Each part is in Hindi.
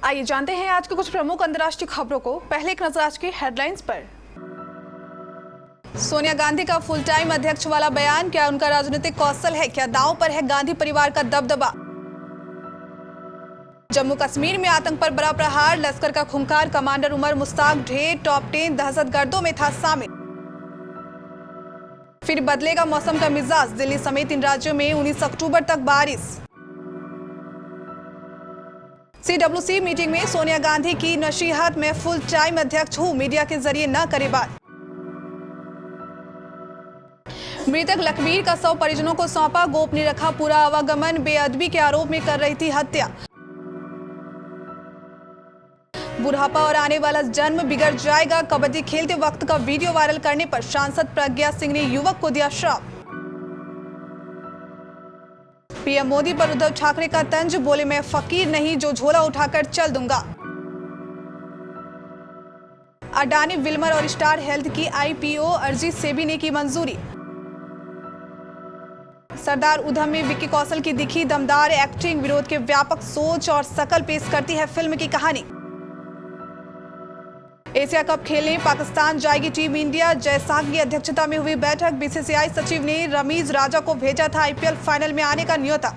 आइए जानते हैं आज के कुछ प्रमुख अंतर्राष्ट्रीय खबरों को। पहले एक नजर आज की हेडलाइंस पर। सोनिया गांधी का फुल टाइम अध्यक्ष वाला बयान, क्या उनका राजनीतिक कौशल है? क्या दांव पर है गांधी परिवार का दबदबा? जम्मू कश्मीर में आतंक पर बड़ा प्रहार, लश्कर का खूंखार कमांडर उमर मुश्ताक ढेर टॉप 10 दहशतगर्दों में था शामिल। फिर बदलेगा मौसम का मिजाज, दिल्ली समेत इन राज्यों में 19 अक्टूबर तक बारिश। CWC मीटिंग में सोनिया गांधी की नसीहत, में फुल टाइम अध्यक्ष हूं, मीडिया के जरिए न करे बात। मृतक लखबीर का शव परिजनों को सौंपा, गोपनीय रखा पूरा आवागमन, बेअदबी के आरोप में कर रही थी हत्या। बुढ़ापा और आने वाला जन्म बिगड़ जाएगा, कबड्डी खेलते वक्त का वीडियो वायरल करने पर सांसद प्रज्ञा सिंह ने युवक को दिया श्राप। पीएम मोदी पर उद्धव ठाकरे का तंज, बोले मैं फकीर नहीं जो झोला उठाकर चल दूंगा। अडानी विल्मर और स्टार हेल्थ की IPO अर्जी सेबी ने की मंजूरी। सरदार उधम में विक्की कौशल की दिखी दमदार एक्टिंग, विरोध के व्यापक सोच और शकल पेश करती है फिल्म की कहानी। एशिया कप खेलने पाकिस्तान जाएगी टीम इंडिया, जयसाग की अध्यक्षता में हुई बैठक, BCCI सचिव ने रमीज राजा को भेजा था IPL फाइनल में आने का न्योता।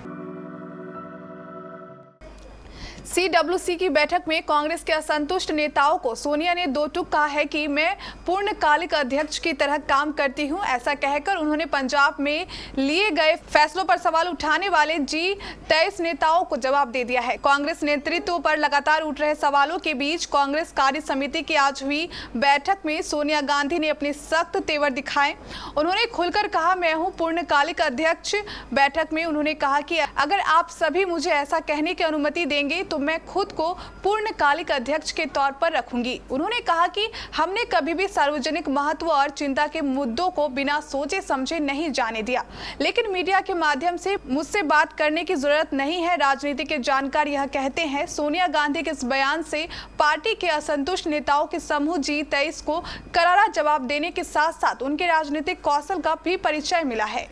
CWC की बैठक में कांग्रेस के असंतुष्ट नेताओं को सोनिया ने दो टूक कहा है कि मैं पूर्णकालिक अध्यक्ष की तरह काम करती हूं। ऐसा कहकर उन्होंने पंजाब में लिए गए फैसलों पर सवाल उठाने वाले G23 नेताओं को जवाब दे दिया है। कांग्रेस नेतृत्व पर लगातार उठ रहे सवालों के बीच कांग्रेस कार्य समिति की आज हुई बैठक में सोनिया गांधी ने अपने सख्त तेवर दिखाए। उन्होंने खुलकर कहा मैं हूं पूर्णकालिक अध्यक्ष। बैठक में उन्होंने कहा कि अगर आप सभी मुझे ऐसा कहने की अनुमति देंगे तो मैं खुद को पूर्णकालिक अध्यक्ष के तौर पर रखूंगी। उन्होंने कहा कि हमने कभी भी सार्वजनिक महत्व और चिंता के मुद्दों को बिना सोचे समझे नहीं जाने दिया, लेकिन मीडिया के माध्यम से मुझसे बात करने की जरूरत नहीं है। राजनीति के जानकार यह कहते हैं। सोनिया गांधी के इस बयान से पार्टी के असंतुष्ट नेताओं के समूह G23 को करारा जवाब देने के साथ साथ उनके राजनीतिक कौशल का भी परिचय मिला है।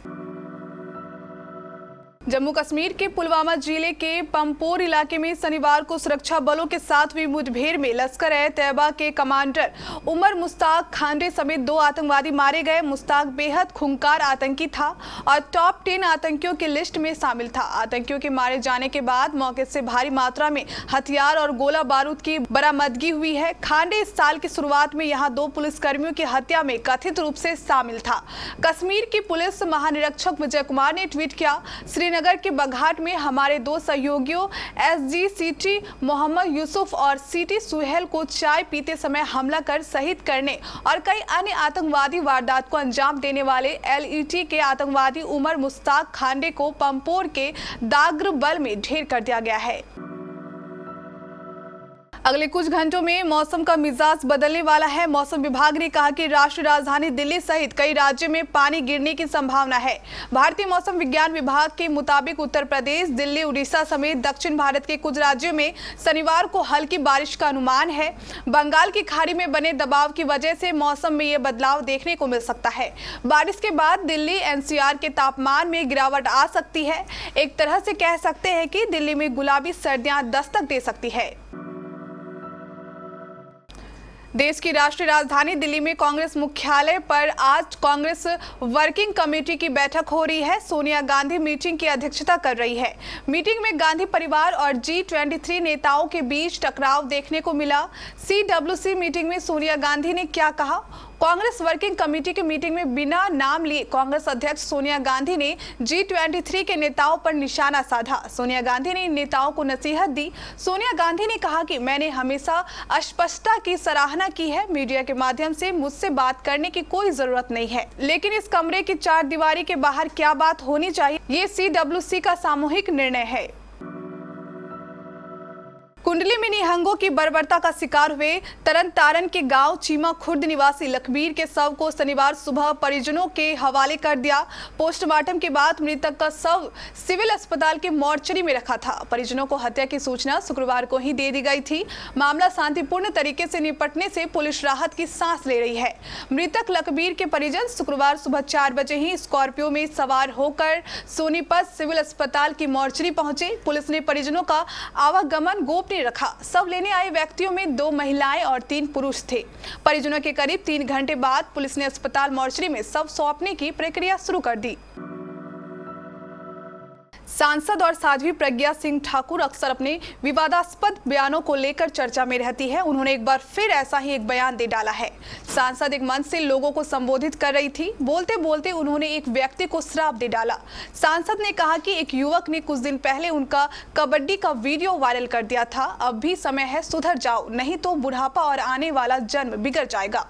जम्मू कश्मीर के पुलवामा जिले के पंपोर इलाके में शनिवार को सुरक्षा बलों के साथ हुई मुठभेड़ में लश्कर-ए-तैयबा के कमांडर उमर मुश्ताक खांडे समेत 2 आतंकवादी मारे गए। मुश्ताक बेहद खूंखार आतंकी था और टॉप 10 आतंकियों की लिस्ट में शामिल था। आतंकियों के मारे जाने के बाद मौके से भारी मात्रा में हथियार और गोला बारूद की बरामदगी हुई है। खांडे इस साल की शुरुआत में यहाँ 2 पुलिसकर्मियों की हत्या में कथित रूप से शामिल था। कश्मीर की पुलिस महानिरीक्षक विजय कुमार ने ट्वीट किया, श्रीनगर के बघाट में हमारे 2 सहयोगियों SG CT मोहम्मद यूसुफ और CT सुहेल को चाय पीते समय हमला कर शहीद करने और कई अन्य आतंकवादी वारदात को अंजाम देने वाले LET के आतंकवादी उमर मुश्ताक खांडे को पंपोर के दाग्र बल में ढेर कर दिया गया है। अगले कुछ घंटों में मौसम का मिजाज बदलने वाला है। मौसम विभाग ने कहा कि राष्ट्रीय राजधानी दिल्ली सहित कई राज्यों में पानी गिरने की संभावना है। भारतीय मौसम विज्ञान विभाग के मुताबिक उत्तर प्रदेश, दिल्ली, उड़ीसा समेत दक्षिण भारत के कुछ राज्यों में शनिवार को हल्की बारिश का अनुमान है। बंगाल की खाड़ी में बने दबाव की वजह से मौसम में ये बदलाव देखने को मिल सकता है। बारिश के बाद दिल्ली NCR के तापमान में गिरावट आ सकती है। एक तरह से कह सकते हैं कि दिल्ली में गुलाबी सर्दियां दस्तक दे सकती है। देश की राष्ट्रीय राजधानी दिल्ली में कांग्रेस मुख्यालय पर आज कांग्रेस वर्किंग कमेटी की बैठक हो रही है। सोनिया गांधी मीटिंग की अध्यक्षता कर रही है। मीटिंग में गांधी परिवार और G23 नेताओं के बीच टकराव देखने को मिला। CWC मीटिंग में सोनिया गांधी ने क्या कहा? कांग्रेस वर्किंग कमेटी की मीटिंग में बिना नाम लिए कांग्रेस अध्यक्ष सोनिया गांधी ने G23 के नेताओं पर निशाना साधा। सोनिया गांधी ने इन नेताओं को नसीहत दी। सोनिया गांधी ने कहा कि मैंने हमेशा अस्पष्टता की सराहना की है। मीडिया के माध्यम से मुझसे बात करने की कोई जरूरत नहीं है, लेकिन इस कमरे की 4 दीवारी के बाहर क्या बात होनी चाहिए, ये CWC का सामूहिक निर्णय है। कुंडली में निहंगों की बर्बरता का शिकार हुए तरन तारण के गांव चीमा खुर्द निवासी लखबीर के शव को शनिवार सुबह परिजनों के हवाले कर दिया। पोस्टमार्टम के बाद मृतक का शव सिविल अस्पताल के मोर्चरी में रखा था। परिजनों को हत्या की सूचना शुक्रवार को ही दे दी गई थी। मामला शांतिपूर्ण तरीके से निपटने से पुलिस राहत की सांस ले रही है। मृतक लखबीर के परिजन शुक्रवार सुबह 4 बजे ही स्कॉर्पियो में सवार होकर सोनीपत सिविल अस्पताल की मोर्चरी पहुंचे। पुलिस ने परिजनों का आवागमन गोपनीय नहीं रखा। शव लेने आए व्यक्तियों में 2 महिलाएं और 3 पुरुष थे। परिजनों के करीब 3 घंटे बाद पुलिस ने अस्पताल मोर्चरी में शव सौंपने की प्रक्रिया शुरू कर दी। सांसद और साध्वी प्रज्ञा सिंह ठाकुर अक्सर अपने विवादास्पद बयानों को लेकर चर्चा में रहती है। उन्होंने एक बार फिर ऐसा ही एक बयान दे डाला है। सांसद एक मंच से लोगों को संबोधित कर रही थी। बोलते बोलते उन्होंने एक व्यक्ति को श्राप दे डाला। सांसद ने कहा कि एक युवक ने कुछ दिन पहले उनका कबड्डी का वीडियो वायरल कर दिया था। अब भी समय है, सुधर जाओ, नहीं तो बुढ़ापा और आने वाला जन्म बिगड़ जाएगा।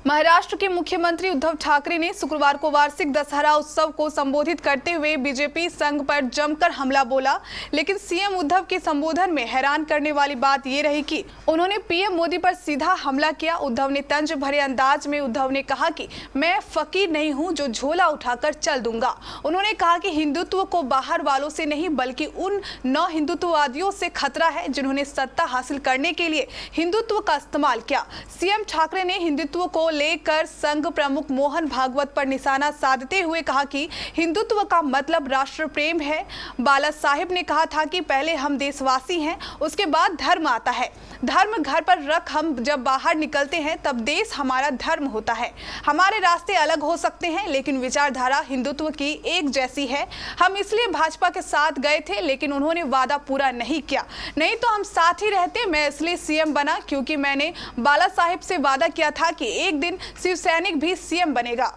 महाराष्ट्र के मुख्यमंत्री उद्धव ठाकरे ने शुक्रवार को वार्षिक दशहरा उत्सव को संबोधित करते हुए बीजेपी संघ पर जमकर हमला बोला। लेकिन सीएम उद्धव के संबोधन में हैरान करने वाली बात ये रही कि उन्होंने पीएम मोदी पर सीधा हमला किया। उद्धव ने तंज भरे अंदाज में उद्धव ने कहा कि मैं फकीर नहीं हूं जो झोला उठाकर चल दूंगा। उन्होंने कहा कि हिंदुत्व को बाहर वालों से नहीं बल्कि उन 9 हिंदुत्ववादियों से खतरा है जिन्होंने सत्ता हासिल करने के लिए हिंदुत्व का इस्तेमाल किया। सीएम ठाकरे ने हिंदुत्व को लेकर संघ प्रमुख मोहन भागवत पर निशाना साधते हुए कहा कि हिंदुत्व का मतलब राष्ट्र प्रेम है। बाला साहेब ने कहा था कि पहले हम देशवासी हैं, उसके बाद धर्म आता है। धर्म घर पर रख हम जब बाहर निकलते हैं तब देश हमारा धर्म होता है। हमारे रास्ते अलग हो सकते हैं लेकिन विचारधारा हिंदुत्व की एक जैसी है। हम इसलिए भाजपा के साथ गए थे लेकिन उन्होंने वादा पूरा नहीं किया, नहीं तो हम साथ ही रहते। मैं इसलिए सीएम बना क्योंकि मैंने बाला साहेब से वादा किया था कि एक दिन शिवसैनिक भी सीएम बनेगा।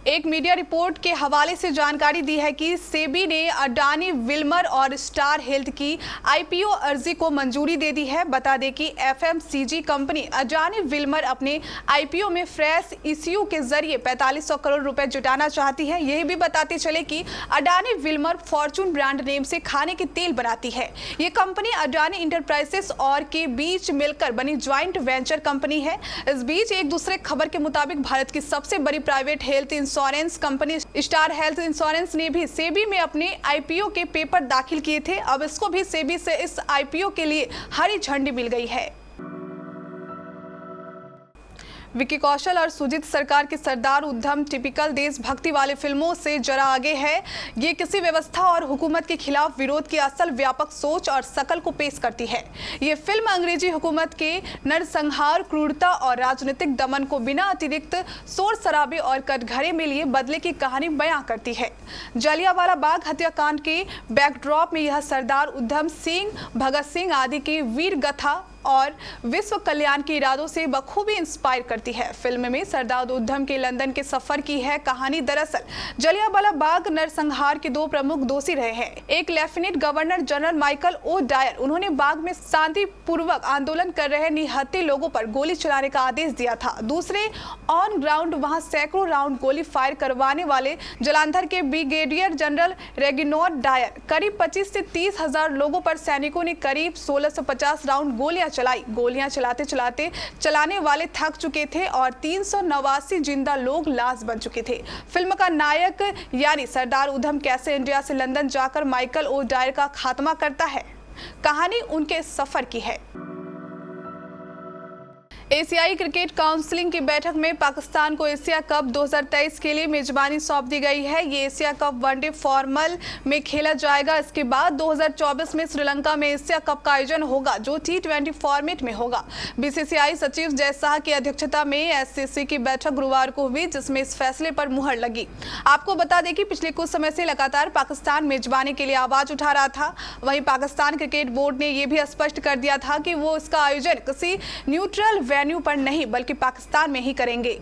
एक मीडिया रिपोर्ट के हवाले से जानकारी दी है कि सेबी ने अडानी विल्मर और स्टार हेल्थ की आईपीओ अर्जी को मंजूरी दे दी है। बता दें कि एफएमसीजी कंपनी अडानी विल्मर अपने आईपीओ में फ्रेश इश्यू के जरिए 4500 करोड़ रुपए जुटाना चाहती है। यही भी बताते चले कि Adani Wilmer Fortune brand name से खाने के तेल बनाती है। ये कंपनी अडानी इंटरप्राइजेस और के बीच मिलकर बनी ज्वाइंट वेंचर कंपनी है। इस बीच एक दूसरे खबर के मुताबिक भारत की सबसे बड़ी private health insurance company star health insurance ने भी सेबी में अपने आईपीओ के पेपर दाखिल किए थे। अब इसको भी सेबी से इस आईपीओ के लिए हरी झंडी मिल गई है। विक्की कौशल और सुजीत सरकार के सरदार उधम टिपिकल देशभक्ति वाले फिल्मों से जरा आगे है। ये किसी व्यवस्था और हुकूमत के खिलाफ विरोध की असल व्यापक सोच और शकल को पेश करती है। ये फिल्म अंग्रेजी हुकूमत के नरसंहार, क्रूरता और राजनीतिक दमन को बिना अतिरिक्त शोर शराबे और कटघरे में लिए बदले की कहानी बयां करती है। जलियांवाला बाग हत्याकांड के बैकड्रॉप में यह सरदार उधम सिंह, भगत सिंह आदि की वीर गाथा और विश्व कल्याण के इरादों से बखूबी इंस्पायर करती है। फिल्म में सरदार उधम के लंदन के सफर की है कहानी। दरअसल जलियांवाला बाग नरसंहार के 2 प्रमुख दोषी रहे हैं। एक lieutenant governor general Michael O'Dwyer, उन्होंने बाग में शांतिपूर्वक आंदोलन कर रहे निहत्थे लोगों पर गोली चलाने का आदेश दिया था। दूसरे ऑन ग्राउंड वहां सैकड़ों राउंड गोली फायर करवाने वाले जलंधर के ब्रिगेडियर जनरल रेगिनॉड डायर, करीब 25 से 30 हजार लोगों पर सैनिकों ने करीब 1650 राउंड गोलियां चलाई। गोलियां चलाते चलाते चलाने वाले थक चुके थे और 389 जिंदा लोग लाश बन चुके थे। फिल्म का नायक यानी सरदार उधम कैसे इंडिया से लंदन जाकर माइकल ओ डायर का खात्मा करता है, कहानी उनके सफर की है। एशियाई क्रिकेट काउंसिल की बैठक में पाकिस्तान को एशिया कप 2023 के लिए मेजबानी सौंप दी गई है। ये एशिया कप वनडे फॉर्मल में खेला जाएगा। इसके बाद 2024 में श्रीलंका में एशिया कप का आयोजन होगा जो T20 फॉर्मेट में होगा। बीसीसीआई सचिव जय शाह की अध्यक्षता में एससीसी की बैठक गुरुवार को हुई जिसमें इस फैसले पर मुहर लगी। आपको बता दें कि पिछले कुछ समय से लगातार पाकिस्तान मेजबानी के लिए आवाज उठा रहा था। वहीं पाकिस्तान क्रिकेट बोर्ड ने यह भी स्पष्ट कर दिया था कि वो इसका आयोजन किसी न्यूट्रल वेन्यू पर नहीं बल्कि पाकिस्तान में ही करेंगे।